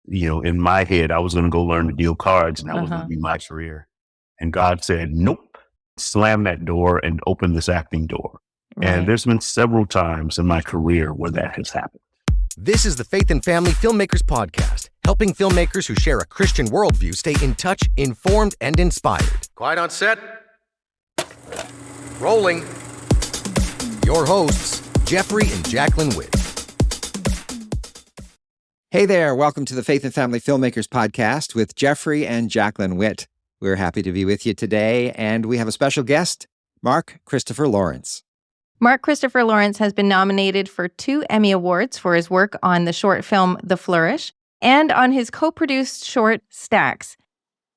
in my head, I was going to go learn to deal cards and that was going to be my career. And God said, nope, slam that door and open this acting door. Right. And there's been several times in my career where that has happened. This is the Faith and Family Filmmakers podcast, helping filmmakers who share a Christian worldview stay in touch, informed, and inspired. Quiet on set. Rolling. Your hosts, Geoffrey and Jaclyn Whitt. Hey there, welcome to the Faith and Family Filmmakers podcast with Geoffrey and Jaclyn Whitt. We're happy to be with you today, and we have a special guest, Mark Christopher Lawrence. Mark Christopher Lawrence has been nominated for 2 Emmy Awards for his work on the short film The Flourish and on his co-produced short Stacks.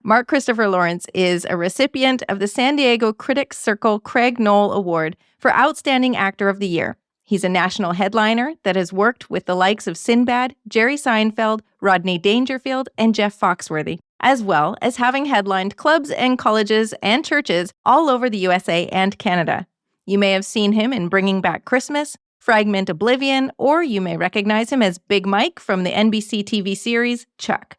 Mark Christopher Lawrence is a recipient of the San Diego Critics Circle Craig Knoll Award for Outstanding Actor of the Year. He's a national headliner that has worked with the likes of Sinbad, Jerry Seinfeld, Rodney Dangerfield, and Jeff Foxworthy, as well as having headlined clubs and colleges and churches all over the USA and Canada. You may have seen him in Bringing Back Christmas, Fragment Oblivion, or you may recognize him as Big Mike from the NBC TV series Chuck.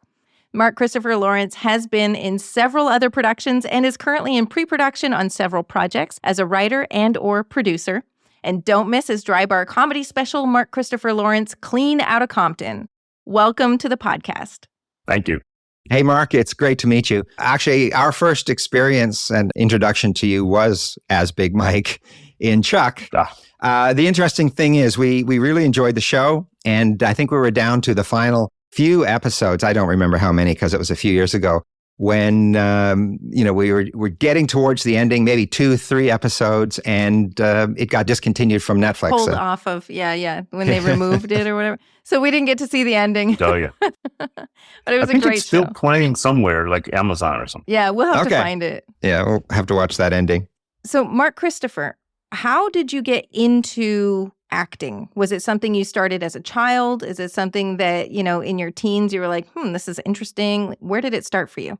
Mark Christopher Lawrence has been in several other productions and is currently in pre-production on several projects as a writer and or producer. And don't miss his dry bar comedy special, Mark Christopher Lawrence, Clean Outta Compton. Welcome to the podcast. Thank you. Hey, Mark, it's great to meet you. Actually, our first experience and introduction to you was as Big Mike in Chuck. The interesting thing is we really enjoyed the show, and I think we were down to the final few episodes. I don't remember how many because it was a few years ago when, we were getting towards the ending, maybe 2-3 episodes, and it got discontinued from Netflix. Pulled off of, when they removed it or whatever. So we didn't get to see the ending. Oh, yeah. But it was I think a great it's still show. playing somewhere, like Amazon or something. Yeah, we'll have to find it. Yeah, we'll have to watch that ending. So, Mark Christopher, how did you get into acting? Was it something you started as a child? Is it something that, in your teens, you were like, this is interesting? Where did it start for you?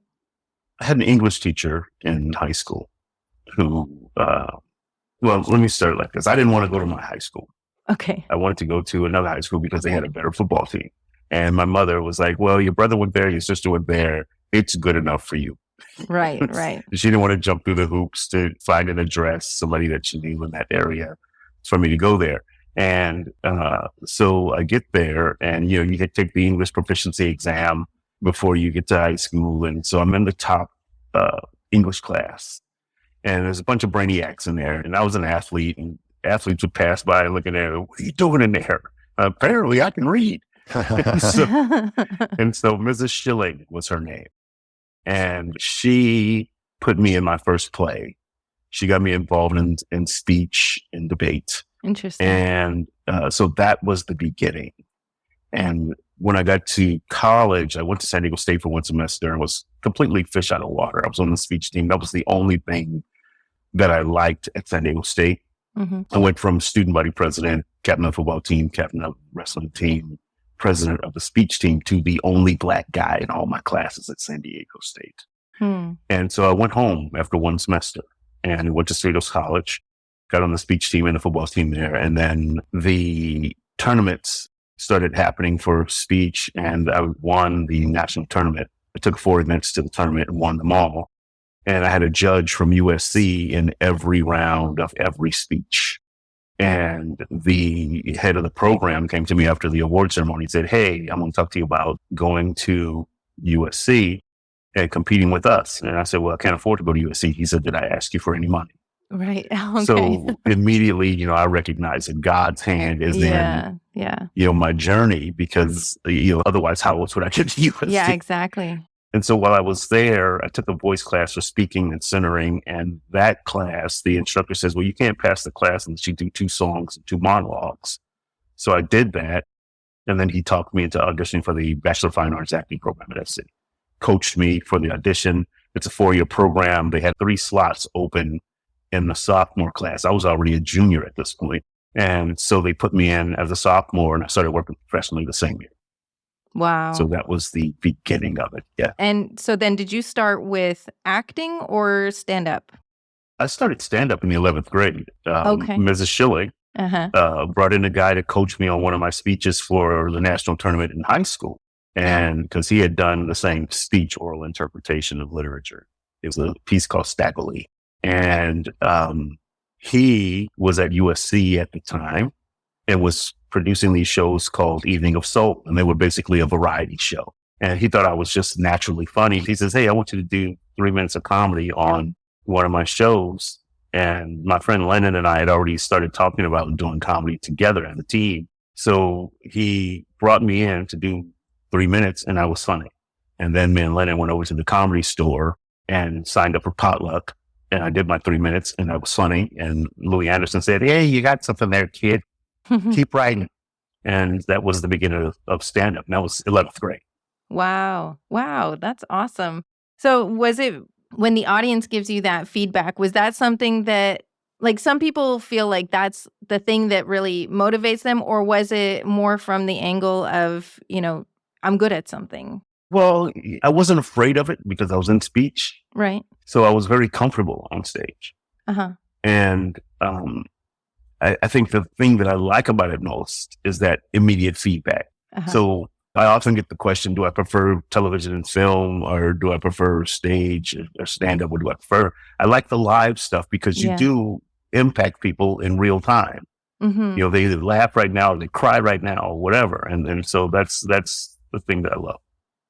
I had an English teacher in high school who, let me start like this. I didn't want to go to my high school. Okay. I wanted to go to another high school because they had a better football team. And my mother was like, well, your brother went there, your sister went there. It's good enough for you. Right, right. She didn't want to jump through the hoops to find an address, somebody that she knew in that area for me to go there. And so I get there and, you can take the English proficiency exam before you get to high school. And so I'm in the top English class. And there's a bunch of brainiacs in there. And I was an athlete, and athletes would pass by and look in there. What are you doing in there? Apparently I can read. and so Mrs. Schilling was her name. And she put me in my first play. She got me involved in speech and debate. Interesting. And so that was the beginning. And when I got to college, I went to San Diego State for one semester and was completely fish out of water. I was on the speech team. That was the only thing that I liked at San Diego State. Mm-hmm. I went from student body president, captain of the football team, captain of the wrestling team, president of the speech team, to the only Black guy in all my classes at San Diego State. And so I went home after one semester and went to Cerritos College, got on the speech team and the football team there. And then the tournaments started happening for speech, and I won the national tournament. I took 4 events to the tournament and won them all. And I had a judge from USC in every round of every speech. And the head of the program came to me after the award ceremony and said, hey, I'm going to talk to you about going to USC and competing with us. And I said, well, I can't afford to go to USC. He said, did I ask you for any money? Right. Okay. So immediately, I recognized that God's hand is in, my journey, because, otherwise how else would I get to USC? Yeah, exactly. And so while I was there, I took a voice class for speaking and centering. And that class, the instructor says, well, you can't pass the class unless you do 2 songs and 2 monologues. So I did that. And then he talked me into auditioning for the Bachelor of Fine Arts acting program at FC. Coached me for the audition. It's a 4-year program. They had 3 slots open in the sophomore class. I was already a junior at this point. And so they put me in as a sophomore, and I started working professionally the same year. Wow. So that was the beginning of it. Yeah. And so then did you start with acting or stand up? I started stand up in the 11th grade. Okay. Mrs. Schilling brought in a guy to coach me on one of my speeches for the national tournament in high school. And because he had done the same speech oral interpretation of literature. It was a piece called Stackley. And he was at USC at the time and was producing these shows called Evening of Soul. And they were basically a variety show. And he thought I was just naturally funny. He says, hey, I want you to do 3 minutes of comedy on one of my shows. And my friend Lennon and I had already started talking about doing comedy together as a team. So he brought me in to do 3 minutes, and I was funny. And then me and Lennon went over to the Comedy Store and signed up for potluck. And I did my 3 minutes, and I was funny. And Louis Anderson said, hey, you got something there, kid. Keep writing. And that was the beginning of stand-up. And that was 11th grade. Wow. Wow. That's awesome. So was it when the audience gives you that feedback, was that something that, like, some people feel like that's the thing that really motivates them, or was it more from the angle of, I'm good at something? Well, I wasn't afraid of it because I was in speech. Right. So I was very comfortable on stage. Uh-huh. And I think the thing that I like about it most is that immediate feedback. Uh-huh. So I often get the question, do I prefer television and film, or do I prefer stage or stand-up? What do I prefer? I like the live stuff because you do impact people in real time. Mm-hmm. They either laugh right now or they cry right now or whatever. And so that's the thing that I love.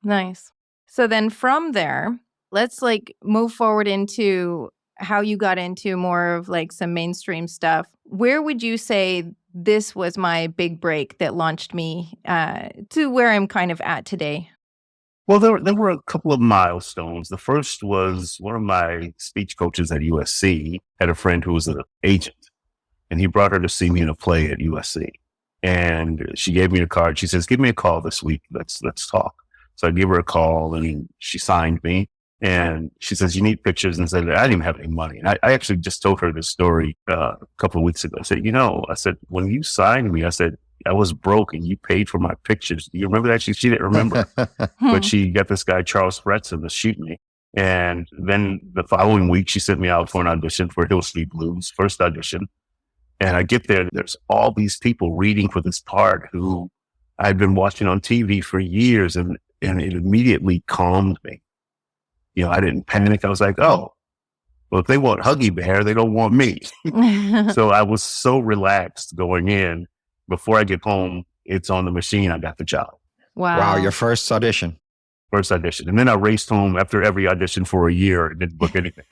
Nice. So then from there, let's move forward into how you got into more of some mainstream stuff. Where would you say this was my big break that launched me to where I'm kind of at today? Well, there were a couple of milestones. The first was one of my speech coaches at USC had a friend who was an agent, and he brought her to see me in a play at USC. And she gave me a card. She says, give me a call this week. Let's talk. So I gave her a call, and she signed me. And she says, you need pictures. And I said, I didn't even have any money. And I actually just told her this story a couple of weeks ago. I said, when you signed me, I said, I was broke and you paid for my pictures. Do you remember that? She didn't remember. But she got this guy, Charles Fretson, to shoot me. And then the following week, she sent me out for an audition for Hill Street Blues, first audition. And I get there, there's all these people reading for this part who I'd been watching on TV for years, and it immediately calmed me. I didn't panic. I was like, oh, well, if they want Huggy Bear, they don't want me. So I was so relaxed going in. Before I get home, it's on the machine. I got the job. Wow, your first audition. First audition. And then I raced home after every audition for a year and didn't book anything.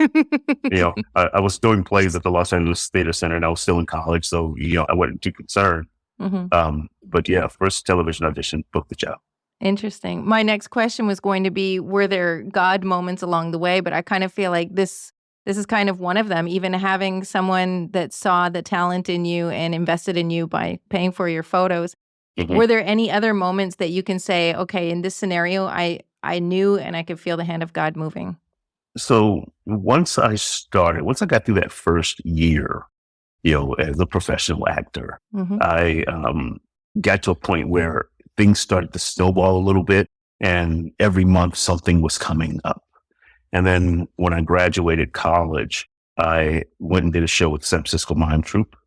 I was doing plays at the Los Angeles Theater Center, and I was still in college. So, I wasn't too concerned. Mm-hmm. But yeah, first television audition, booked the job. Interesting. My next question was going to be, were there God moments along the way? But I kind of feel like this is kind of one of them, even having someone that saw the talent in you and invested in you by paying for your photos. Mm-hmm. Were there any other moments that you can say, okay, in this scenario, I knew and I could feel the hand of God moving? So once I got through that first year, as a professional actor, mm-hmm. I got to a point where things started to snowball a little bit, and every month something was coming up. And then when I graduated college, I went and did a show with San Francisco Mime Troupe,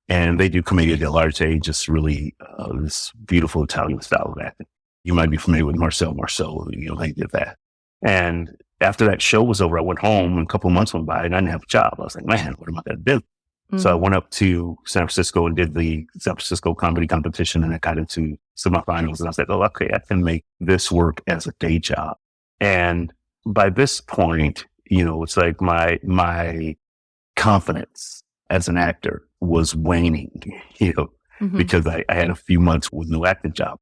and they do commedia dell'arte, just really this beautiful Italian style of acting. You might be familiar with Marcel Marceau, they did that. And after that show was over, I went home, and a couple of months went by, and I didn't have a job. I was like, man, what am I going to do? Mm-hmm. So I went up to San Francisco and did the San Francisco comedy competition, and I got into semifinals. And I was like, oh, okay, I can make this work as a day job. And by this point, it's like my confidence as an actor was waning, mm-hmm. because I had a few months with no acting job.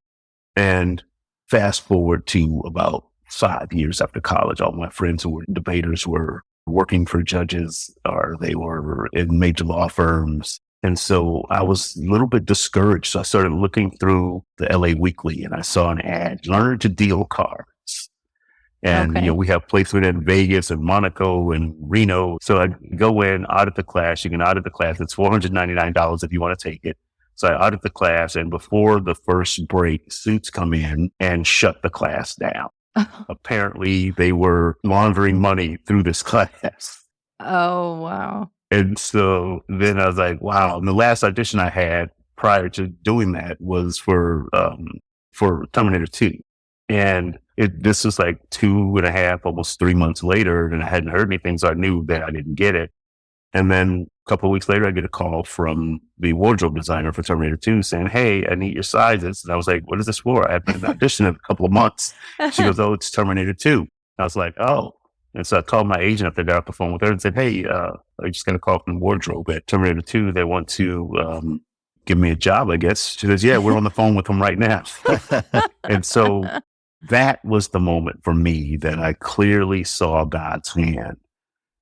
And fast forward to about 5 years after college, all my friends who were debaters were working for judges, or they were in major law firms. And so I was a little bit discouraged. So I started looking through the LA Weekly, and I saw an ad, learn to deal cards. And, okay. We have placement in Vegas and Monaco and Reno. So I go in, audit the class. You can audit the class. It's $499 if you want to take it. So I audit the class, and before the first break, suits come in and shut the class down. Apparently, they were laundering money through this class. Oh, wow. And so then I was like, wow. And the last audition I had prior to doing that was for Terminator 2. And this was like 2.5, almost 3 months later, and I hadn't heard anything, so I knew that I didn't get it. And then a couple of weeks later, I get a call from the wardrobe designer for Terminator 2 saying, "Hey, I need your sizes." And I was like, "What is this for?" I had been auditioning a couple of months. She goes, "Oh, it's Terminator 2. I was like, "Oh." And so I called my agent up there, got off the phone with her and said, "Hey, I just got a call from wardrobe at Terminator 2. They want to give me a job, I guess." She says, "Yeah, we're on the phone with them right now." And so that was the moment for me that I clearly saw God's hand.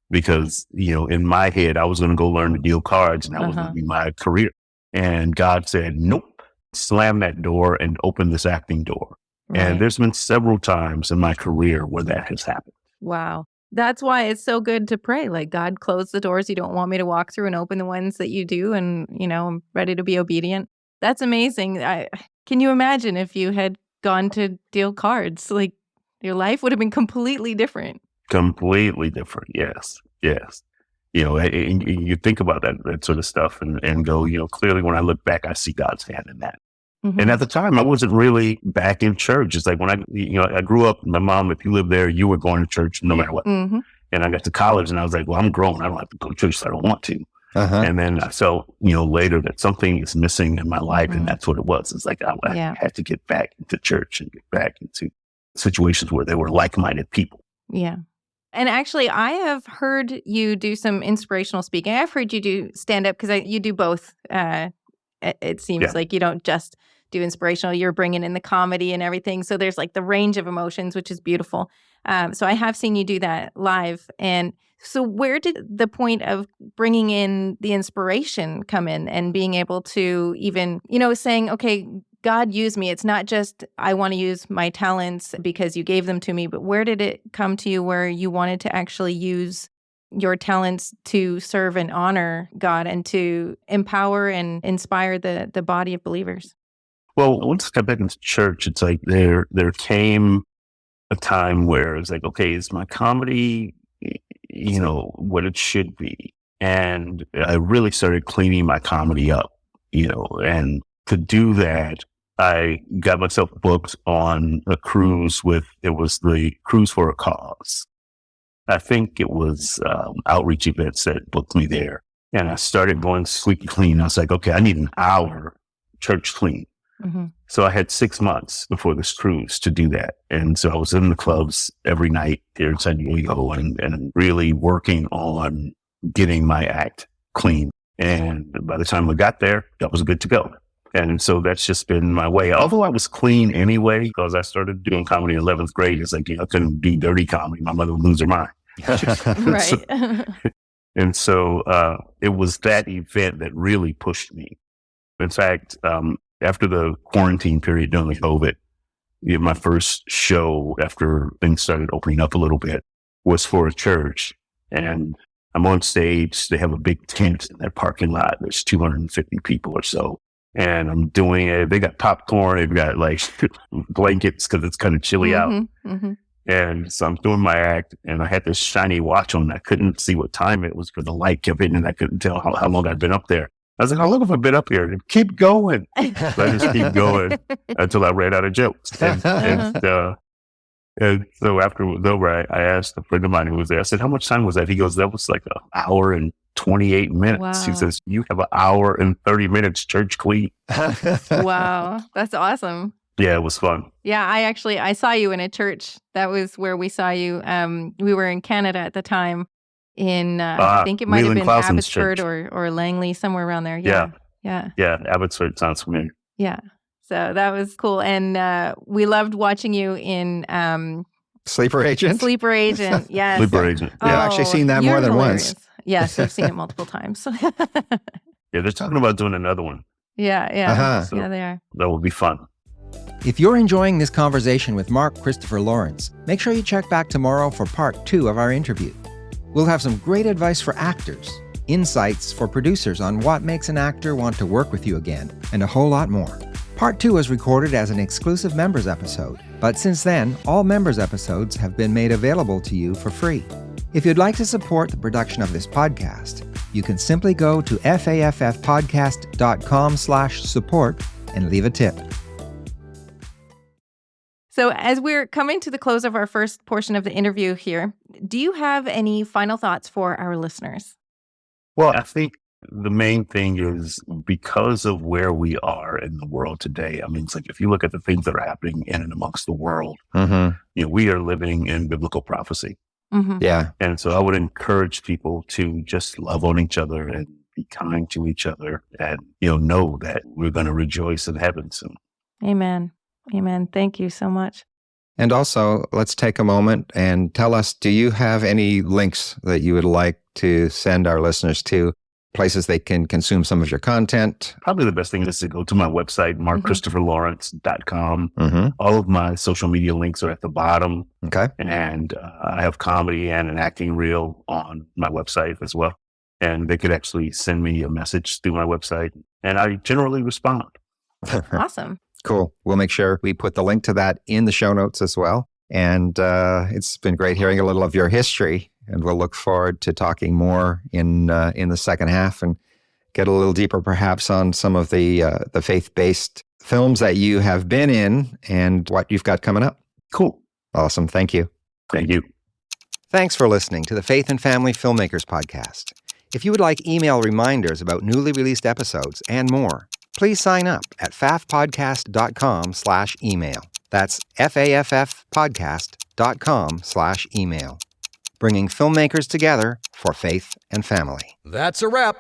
Because, in my head, I was going to go learn to deal cards and that was going to be my career. And God said, "Nope, slam that door and open this acting door." Right. And there's been several times in my career where that has happened. Wow. That's why it's so good to pray. Like, God, close the doors you don't want me to walk through and open the ones that you do. And, I'm ready to be obedient. That's amazing. Can you imagine if you had gone to deal cards? Like, your life would have been completely different. Completely different. Yes. And you think about that sort of stuff and go, clearly when I look back, I see God's hand in that. Mm-hmm. And at the time, I wasn't really back in church. It's like when I grew up, my mom, if you lived there, you were going to church no matter what. Mm-hmm. And I got to college and I was like, well, I'm grown. I don't have to go to church if I don't want to. Uh-huh. And then I felt, later that something is missing in my life. Mm-hmm. And that's what it was. It's like I had to get back into church and get back into situations where there were like-minded people. Yeah. And actually, I have heard you do some inspirational speaking. I've heard you do stand-up because you do both. It seems like you don't just do inspirational. You're bringing in the comedy and everything. So there's like the range of emotions, which is beautiful. So I have seen you do that live. And so where did the point of bringing in the inspiration come in and being able to even, saying, okay, God used me. It's not just I want to use my talents because you gave them to me, but where did it come to you where you wanted to actually use your talents to serve and honor God and to empower and inspire the body of believers? Well, once I got back into church, it's like there came a time where it's like, okay, is my comedy, what it should be? And I really started cleaning my comedy up, and to do that, I got myself booked on a cruise it was the Cruise for a Cause. I think it was outreach events that booked me there. And I started going Squeaky-Clean. I was like, okay, I need an hour church clean. Mm-hmm. So I had 6 months before this cruise to do that. And so I was in the clubs every night here in San Diego and really working on getting my act clean. And by the time we got there, I was good to go. And so that's just been my way. Although I was clean anyway, because I started doing comedy in 11th grade. It's like, I couldn't do dirty comedy. My mother would lose her mind. Right. So it was that event that really pushed me. In fact, after the quarantine period during COVID, my first show after things started opening up a little bit was for a church. And I'm on stage. They have a big tent in their parking lot. There's 250 people or so. And I'm doing it. They got popcorn. They've got like blankets because it's kind of chilly out. Mm-hmm. And so I'm doing my act and I had this shiny watch on. I couldn't see what time it was because the light kept hitting and I couldn't tell how long I'd been up there. I was like, how long have I been up here? Keep going. So I just keep going until I ran out of jokes. And so after it was over, I asked a friend of mine who was there, I said, how much time was that? He goes, that was like an hour and 28 minutes. Wow. He says, you have an hour and 30 minutes church clean. Wow. That's awesome. Yeah, it was fun. Yeah, I saw you in a church. That was where we saw you. We were in Canada at the time in, I think it might have been Clausen's Abbotsford or Langley, somewhere around there. Yeah, Abbotsford sounds familiar. Yeah. So that was cool. And we loved watching you in Sleeper Agent. Yes. Sleeper Agent. I've actually seen that more than hilarious. once. Yes, I've seen it multiple times. Yeah, they're talking about doing another one. Yeah. Uh-huh. So yeah, they are. That would be fun. If you're enjoying this conversation with Mark Christopher Lawrence, make sure you check back tomorrow for part 2 of our interview. We'll have some great advice for actors, insights for producers on what makes an actor want to work with you again, and a whole lot more. Part 2 was recorded as an exclusive members episode, but since then, all members episodes have been made available to you for free. If you'd like to support the production of this podcast, you can simply go to faffpodcast.com/support and leave a tip. So as we're coming to the close of our first portion of the interview here, do you have any final thoughts for our listeners? Well, I think the main thing is because of where we are in the world today. I mean, it's like if you look at the things that are happening in and amongst the world, we are living in biblical prophecy. Yeah. And so I would encourage people to just love on each other and be kind to each other and, know that we're going to rejoice in heaven soon. Amen. Amen. Thank you so much. And also, let's take a moment and tell us, do you have any links that you would like to send our listeners to, places they can consume some of your content? Probably the best thing is to go to my website, markchristopherlawrence.com. All of my social media links are at the bottom. Okay. And I have comedy and an acting reel on my website as well. And they could actually send me a message through my website, and I generally respond. Awesome. Cool. We'll make sure we put the link to that in the show notes as well. And it's been great hearing a little of your history, and we'll look forward to talking more in the second half and get a little deeper perhaps on some of the faith-based films that you have been in and what you've got coming up. Cool. Awesome. Thank you. Thank you. Thanks for listening to the Faith and Family Filmmakers podcast. If you would like email reminders about newly released episodes and more, please sign up at faffpodcast.com/email. That's faffpodcast.com/email. Bringing filmmakers together for faith and family. That's a wrap.